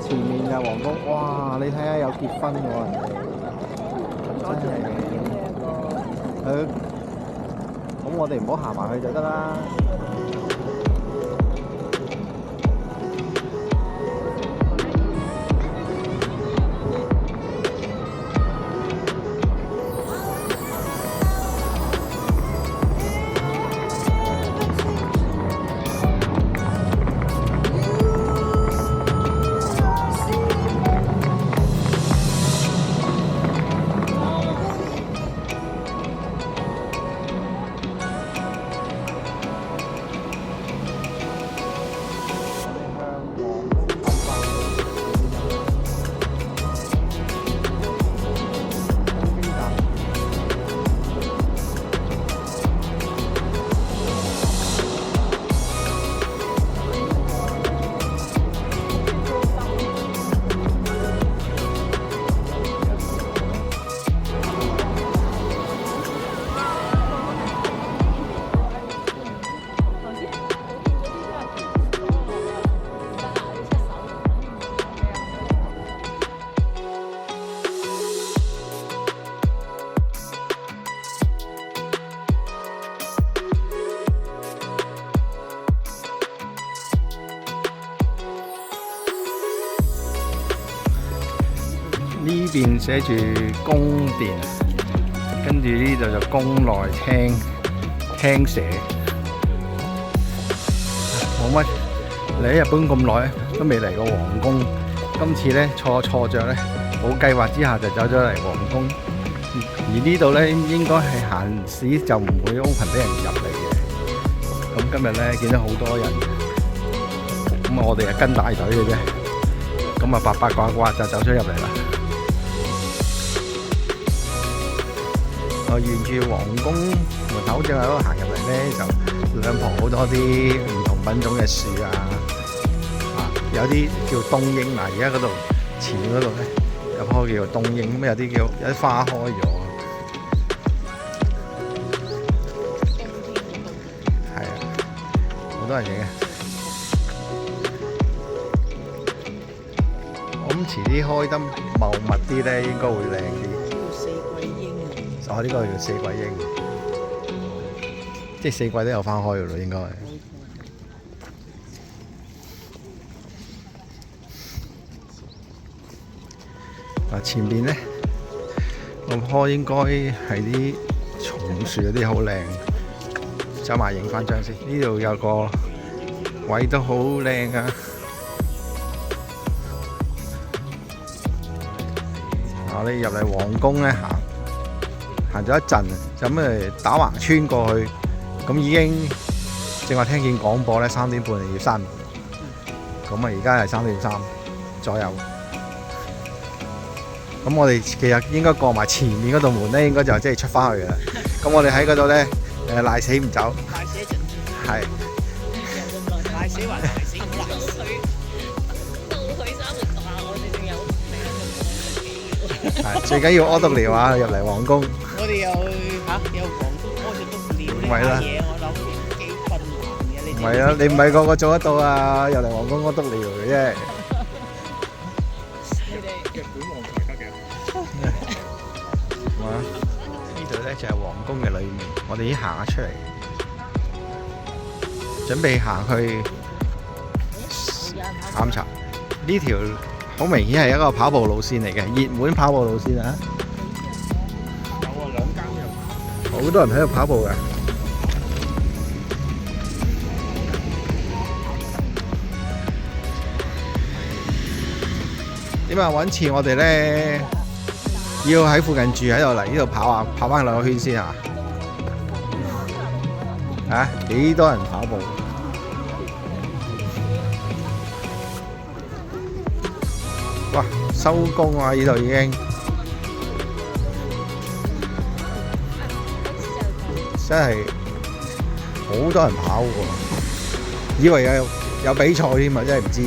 前面嘅皇宮，哇！你睇下有結婚喎，真係。咁我哋唔好行埋去就得啦。呢邊寫住宮殿，跟住呢度就宮內廳舍，冇乜。嚟喺日本咁耐都未嚟過皇宮，今次咧錯着咧，冇計劃之下就走咗嚟皇宮。而呢度咧應該係閒時就唔會 open 俾人入嚟嘅。咁今日咧見到好多人，咁我哋係跟大隊嘅啫。咁啊八八卦卦就走咗入嚟啦。沿住皇宮門口正喺度行入嚟咧，就兩旁好多啲唔同品種嘅樹啊，有啲叫冬櫻嗱，而家嗰度前面嗰度咧有棵叫做冬櫻，咁有啲花開咗，係啊，好多人影嘅。我諗遲啲開得茂密啲咧，應該會靚啲。叫四季櫻。哦，呢個叫四季櫻，即係四季都有翻開噶咯，應該。嗱，前面咧個棵應該係啲松樹嗰啲好靚，走埋影翻張先。呢度有個位都好靚啊！我哋入嚟皇宮咧行咗一陣，就咁打橫穿過去，咁已經正話聽見廣播咧3點半就要閂門，咁啊而家係3點3左右。咁我哋其實應該過埋前面嗰道門咧，應該就即係出翻去嘅啦。咁我哋喺嗰度咧賴死唔走。賴死一陣。係。賴死還賴死，好難死。到去三門學校，我哋仲有係最緊要屙督尿啊！入嚟皇宮。我哋有皇宮屙咗督尿呢啲嘢，我諗幾困難嘅。唔係啊，你唔係個個做得到啊！入嚟皇宮屙督尿嘅啫。呢度咧就係皇宮嘅裏面，我哋已經行咗出嚟，準備行去探查。呢條好明顯係一個跑步路線嚟嘅，熱門跑步路線啊！有啊，2間有。好多人喺度跑步嘅。點啊？揾次我哋咧要喺附近住，喺度嚟呢度跑啊，跑翻2個圈先啊！啊，幾多人跑步？哇，收工啊！呢度已經真係好多人跑喎，以為有比賽添啊！真係唔知。